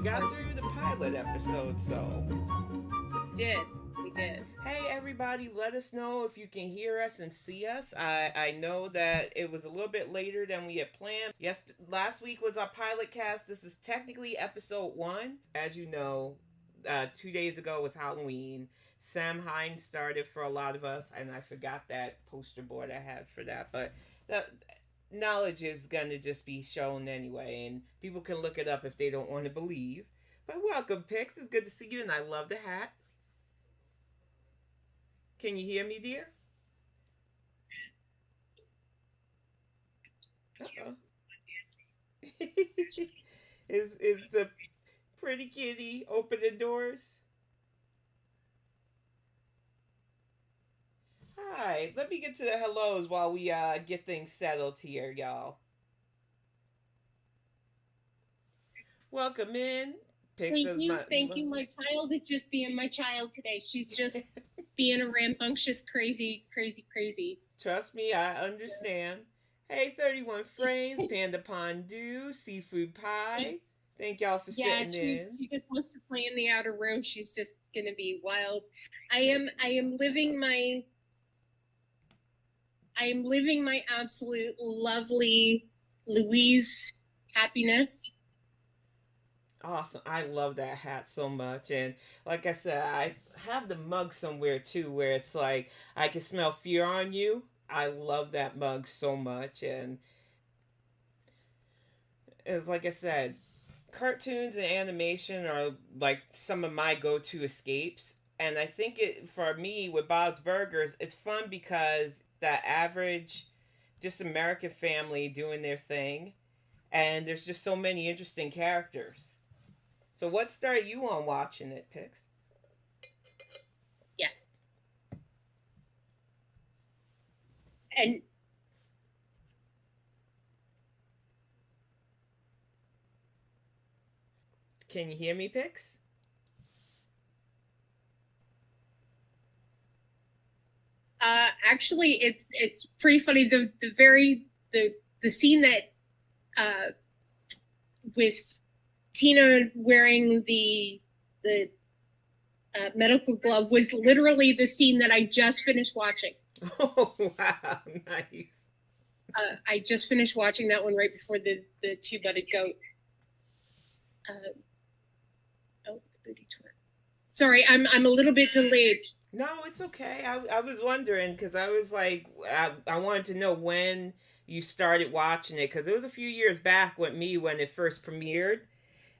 got through the pilot episode, so. Did. We did. Hey everybody, let us know if you can hear us and see us. I know that it was a little bit later than we had planned. Yes, last week was our pilot cast. This is technically episode 1. As you know, 2 days ago was Halloween. Samhain started for a lot of us, and I forgot that poster board I had for that. But the knowledge is going to just be shown anyway, and people can look it up if they don't want to believe. But welcome, Pix. It's good to see you, and I love the hat. Can you hear me, dear? Uh-oh. is the pretty kitty opening doors? Hi. Let me get to the hellos while we get things settled here, y'all. Welcome in. Thank you. My child is just being my child today. She's just being a rambunctious, crazy. Trust me, I understand. Hey, 31 Frames, Panda Pondu, Seafood Pie. Thank y'all for sitting in. She just wants to play in the outer room. She's just gonna be wild. I am living my absolute lovely Louise happiness. Awesome. I love that hat so much. And like I said, I have the mug somewhere too where it's like, I can smell fear on you. I love that mug so much. And it's like I said, cartoons and animation are like some of my go to escapes. And I think it, for me, with Bob's Burgers, it's fun because that average, just American family doing their thing. And there's just so many interesting characters. So what started you on watching it, Pix? Yes. And can you hear me, Pix? Actually, it's pretty funny. The scene that with Tina wearing the medical glove was literally the scene that I just finished watching. Oh wow, nice. I just finished watching that one right before the two-butted goat. The booty tour. Sorry, I'm a little bit delayed. No, it's okay. I was wondering because I was like, I wanted to know when you started watching it because it was a few years back with me when it first premiered.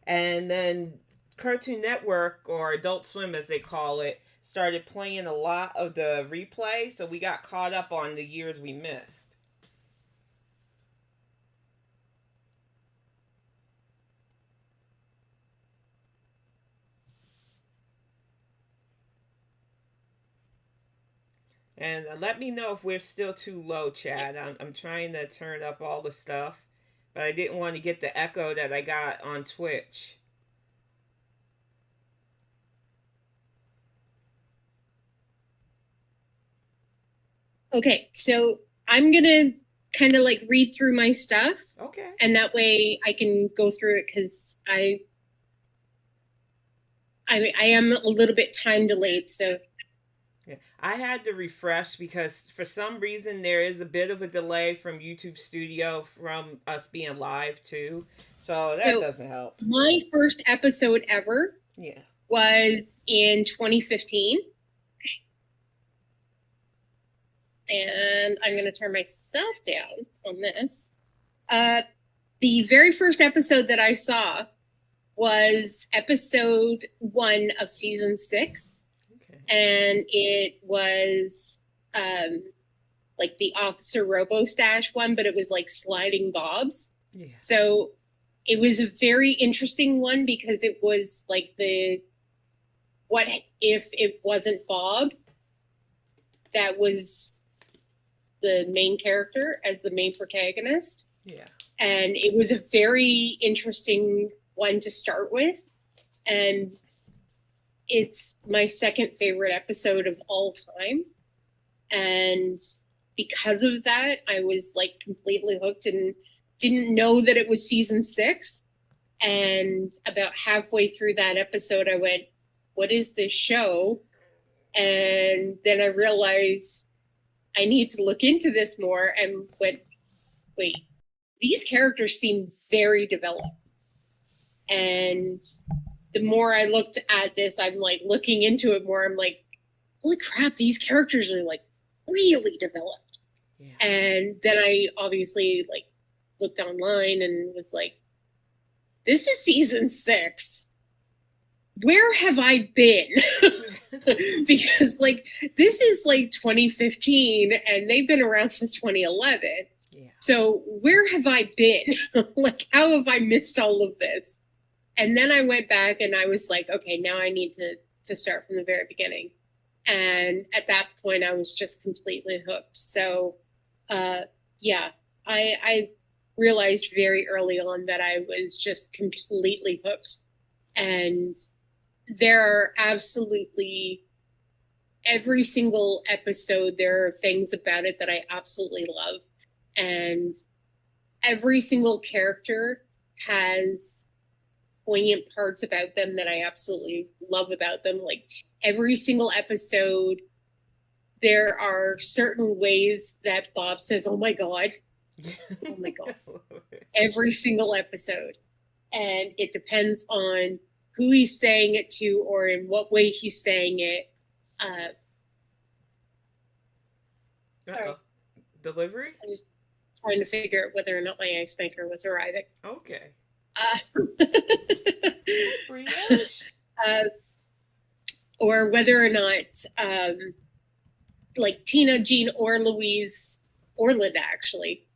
And then Cartoon Network, or Adult Swim as they call it, started playing a lot of the replay, so we got caught up on the years we missed. And let me know if we're still too low, Chad. I'm trying to turn up all the stuff, but I didn't want to get the echo that I got on Twitch. Okay, so I'm gonna kind of like read through my stuff. Okay. And that way I can go through it because I am a little bit time delayed, so. Yeah. I had to refresh because for some reason there is a bit of a delay from YouTube Studio from us being live too. So that doesn't help. My first episode ever was in 2015. And I'm going to turn myself down on this. The very first episode that I saw was episode 1 of season 6. Okay. And it was like the Officer Robo-Stash one, but it was like sliding bobs. Yeah. So it was a very interesting one because it was like what if it wasn't Bob that was the main character as the main protagonist. Yeah. And it was a very interesting one to start with. And it's my second favorite episode of all time. And because of that, I was like completely hooked and didn't know that it was season 6. And about halfway through that episode, I went, what is this show? And then I realized I need to look into this more and went, wait, these characters seem very developed. And the more I looked at this, I'm like looking into it more. I'm like, holy crap, these characters are like really developed. Yeah. And then I obviously like looked online and was like, this is season 6. Where have I been? Because like this is like 2015 and they've been around since 2011. Yeah. So where have I been? Like, how have I missed all of this? And then I went back and I was like, okay, now I need to start from the very beginning. And at that point I was just completely hooked. So yeah, I realized very early on that I was just completely hooked. And there are absolutely, every single episode, there are things about it that I absolutely love. And every single character has poignant parts about them that I absolutely love about them. Like every single episode, there are certain ways that Bob says, oh my God. Oh my God. Every single episode. And it depends on who he's saying it to or in what way he's saying it. Sorry. Delivery? I was trying to figure out whether or not my ice maker was arriving. Okay. Or whether or not like Tina, Jean, or Louise, or Linda actually,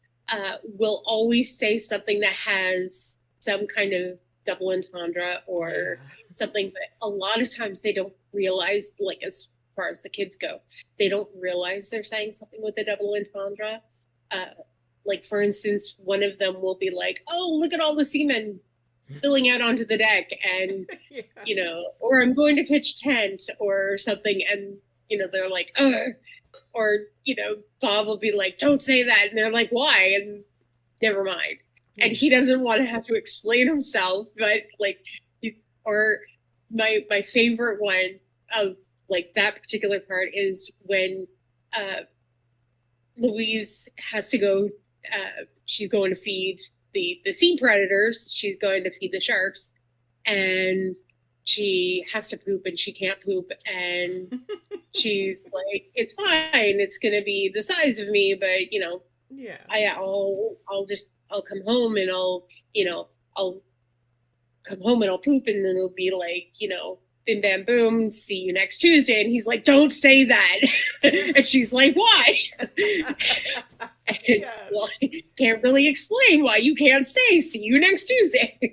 will always say something that has some kind of double entendre or something, but a lot of times they don't realize, like as far as the kids go, they don't realize they're saying something with a double entendre. Like for instance, one of them will be like, oh, look at all the seamen spilling out onto the deck and, yeah. You know, or I'm going to pitch tent or something. And, you know, they're like, ugh. Or, you know, Bob will be like, don't say that. And they're like, why? And never mind. And he doesn't want to have to explain himself, but like, or my favorite one of like that particular part is when Louise has to go, she's going to feed the sea predators, she's going to feed the sharks, and she has to poop and she can't poop, and she's like, it's fine, it's gonna be the size of me, but you know, yeah, I'll come home and I'll come home and I'll poop, and then it'll be like, you know, bim bam boom, see you next Tuesday. And he's like, don't say that. And she's like, why? And, yeah. Well, can't really explain why you can't say see you next Tuesday.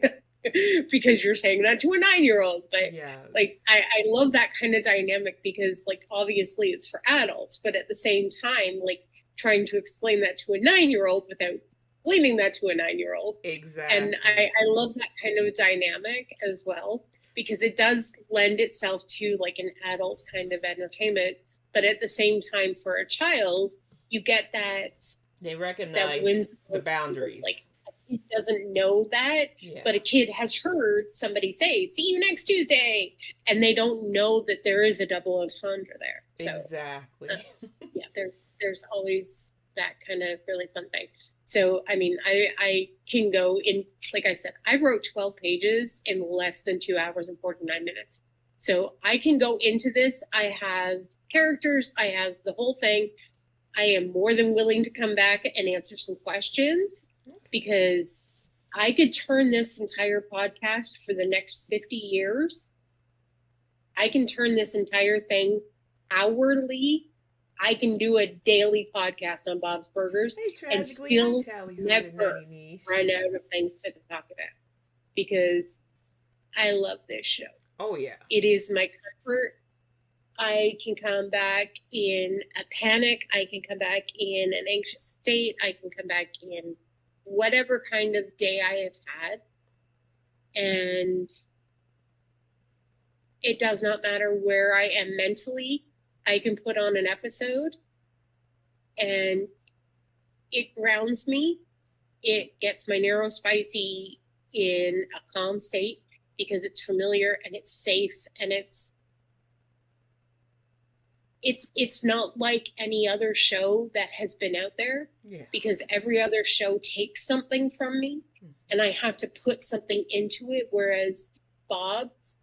Because you're saying that to a 9-year-old. But yeah. Like I love that kind of dynamic because like obviously it's for adults, but at the same time, like trying to explain that to a 9-year-old without explaining that to a 9-year-old. Exactly. And I love that kind of dynamic as well, because it does lend itself to like an adult kind of entertainment, but at the same time for a child, you get that they recognize the boundaries. Like a kid doesn't know that, yeah. But a kid has heard somebody say, see you next Tuesday, and they don't know that there is a double entendre there. So, exactly. Yeah, there's always that kind of really fun thing. So, I mean, I can go in, like I said, I wrote 12 pages in less than 2 hours and 49 minutes. So I can go into this. I have characters. I have the whole thing. I am more than willing to come back and answer some questions, because I could turn this entire podcast for the next 50 years. I can turn this entire thing hourly. I can do a daily podcast on Bob's Burgers and still never run out of things to talk about, because I love this show. Oh, yeah. It is my comfort. I can come back in a panic. I can come back in an anxious state. I can come back in whatever kind of day I have had. And it does not matter where I am mentally. I can put on an episode and it grounds me. It gets my neurospicy, in a calm state because it's familiar and it's safe and it's not like any other show that has been out there. Yeah. Because every other show takes something from me and I have to put something into it, whereas Bob's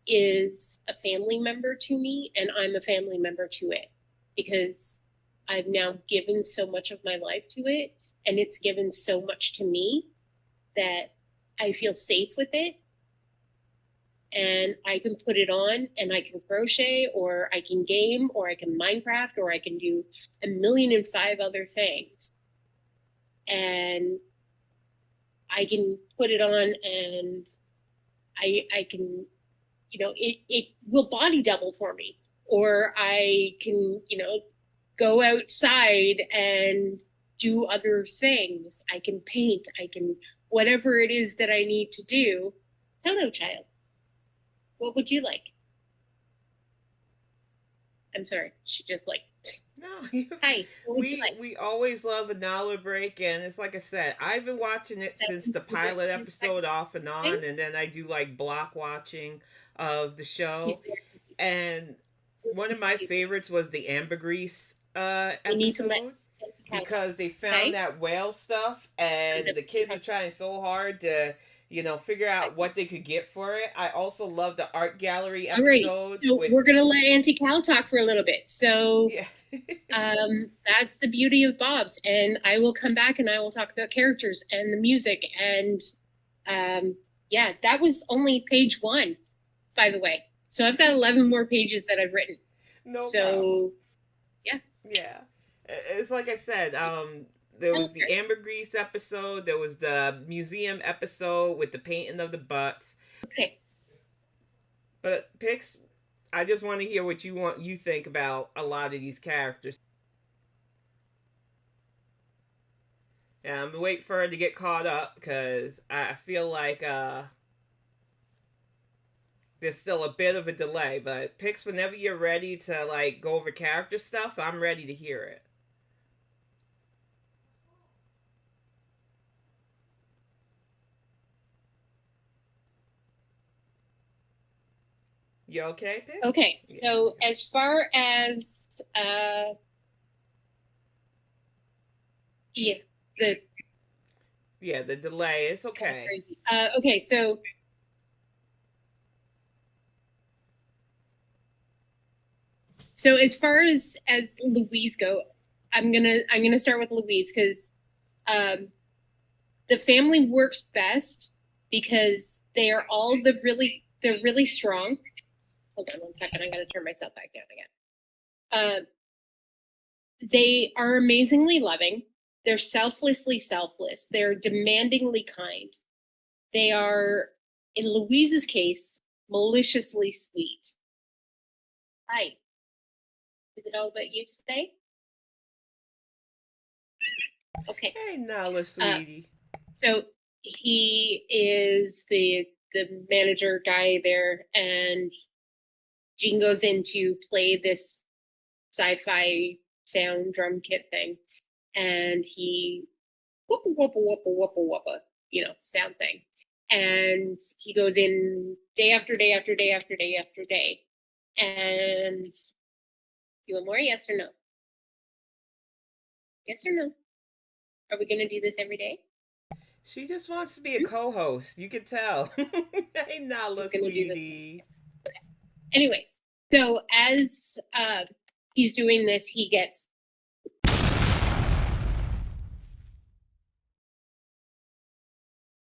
is a family member to me and I'm a family member to it because I've now given so much of my life to it and it's given so much to me that I feel safe with it. And I can put it on and I can crochet or I can game or I can Minecraft or I can do 1,000,005 other things. And I can put it on and I can, it will body double for me. Or I can, go outside and do other things. I can paint. I can, whatever it is that I need to do. Hello, child. What would you like? I'm sorry. She just like. No, Hi. What would you like? we always love a Nala break, and it's like I said, I've been watching it since the pilot episode off and on, and then I do like block watching of the show. And one of my favorites was the ambergris episode because they found that whale stuff, and the kids are trying so hard to figure out what they could get for it. I also love the art gallery episode. So we're gonna let Auntie Cal talk for a little bit. So yeah. That's the beauty of Bob's, and I will come back and I will talk about characters and the music and that was only page 1, by the way. So I've got 11 more pages that I've written. No so problem. Yeah. It's like I said, there was the ambergris episode, there was the museum episode with the painting of the butts. Okay. But Pix, I just want to hear what you think about a lot of these characters. Yeah, I'm waiting for her to get caught up because I feel like there's still a bit of a delay. But Pix, whenever you're ready to like go over character stuff, I'm ready to hear it. You okay, Pix? Okay, so as far as the delay, it's okay. Okay, so as far as Louise go, I'm gonna start with Louise because the family works best because they're really strong. Hold on 1 second. I'm going to turn myself back down again. They are amazingly loving. They're selflessly selfless. They're demandingly kind. They are, in Louise's case, maliciously sweet. Hi. Is it all about you today? Okay. Hey, Nala, sweetie. So he is the manager guy there, and Jean goes in to play this sci-fi sound drum kit thing, and he whoopa whoopa whoopa whoopa whoopa, sound thing, and he goes in day after day after day after day after day, and do you want more? Yes or no? Yes or no? Are we gonna do this every day? She just wants to be a co-host. You can tell. Hey, Nala, sweetie. Okay. Anyways, so as he's doing this, he gets